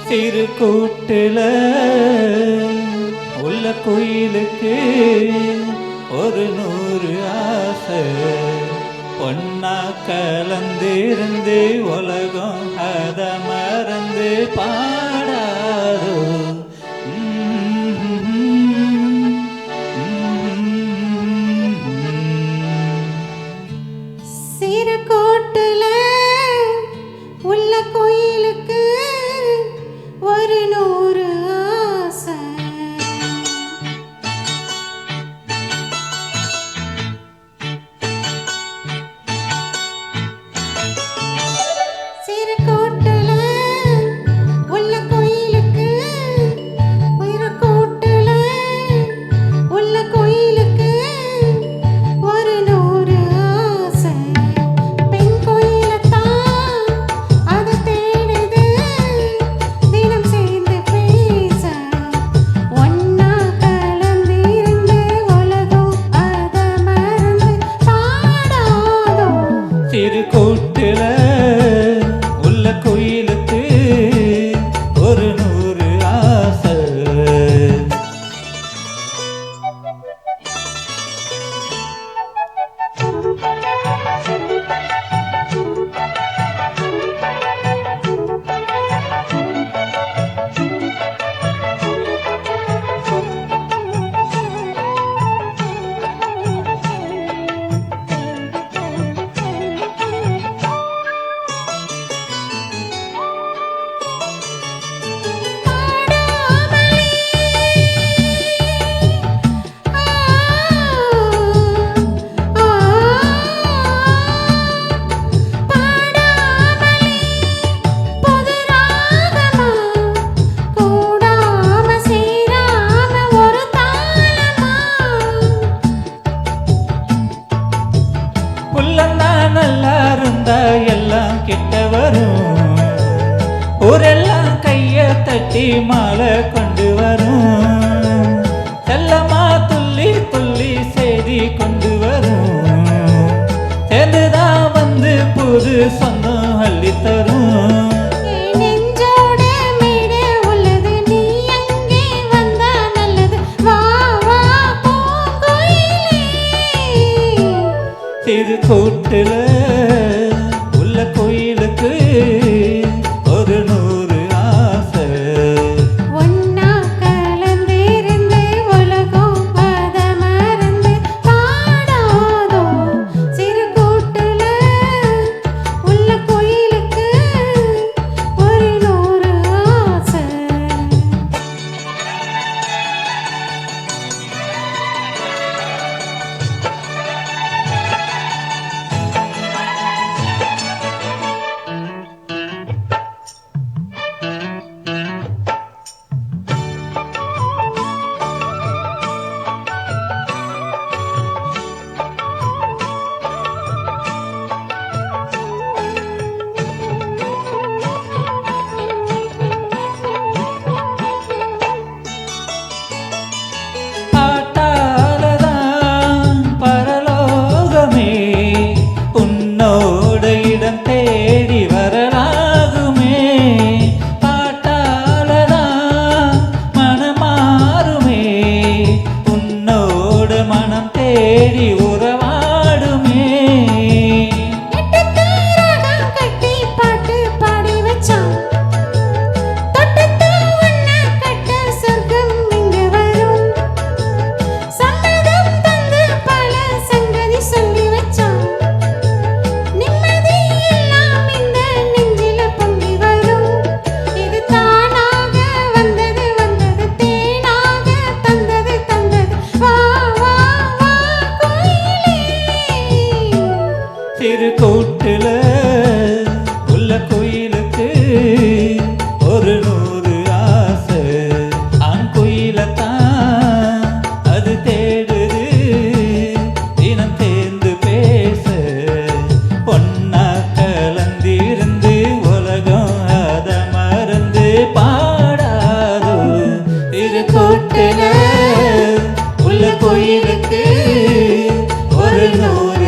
திருக்கூட்டுல உள்ள குயிலுக்கு ஒரு 100 ஆசை பொன்னா கலந்திருந்து உலகம் அத மறந்து பாடாதோ. சிறுகோட்டுல உள்ள கோயிலுக்கு ஒரு 100 ஆசை. சிறுகோட்டுல உள்ள கோயிலுக்கு சிறுகோட்டுல உள்ள கோயிலுக்கு ஒரு 100 ஆசை. பெண் கோயிலத்தான் அது தேடுது தினம் சேர்ந்து பேச ஒன்னா கலந்திருந்து உலகம் அத மறந்து பாடாதோ. திருக்கூட்டுல உள்ள குயிலுக்கு ஒரு 100 ஆசை. புள்ளந்தான் நல்லா இருந்தா எல்லாம் கிட்ட வரும். ஊரெல்லாம் கைய தட்டி மாலை கொண்டு வரும். செல்லமா துள்ளி துள்ளி செய்தி கொண்டு வரும். சேர்ந்துதான் வந்து புது சொந்தம் அள்ளி தரும். திருக்கூட்டுல உள்ள கோயிலுக்கு ஒரு 100 ஆசை. ஒன்னா கலந்திருந்து உலகம் அத மறந்து பாடாதோ. சிறுகோட்டுல உள்ள கோயிலுக்கு ஒரு 100 ஆசை. தேடி வரலாகுமே பாட்டாலதான் மனமாறுமே. உன்னோட மனம் தேடி உறவாடுமே. கட்டி பாட்டு பாடி வச்சான் தொட்டத்து உன்ன கட்ட சொர்க்கம் இங்க வரும். சம்மதம் தந்து பல சங்கதி சொல்லி வச்சான். திருக்கூட்டுல உள்ள கோயிலுக்கு ஒரு 100 ஆசை. ஆண் கோயிலத்தான் அது தேடுது தினம் சேர்ந்து பேச பொன்னா கலந்திருந்து உலகம் அத மறந்து பாடாதோ. திருக்கூட்டுல உள்ள கோயிலுக்கு ஒரு 100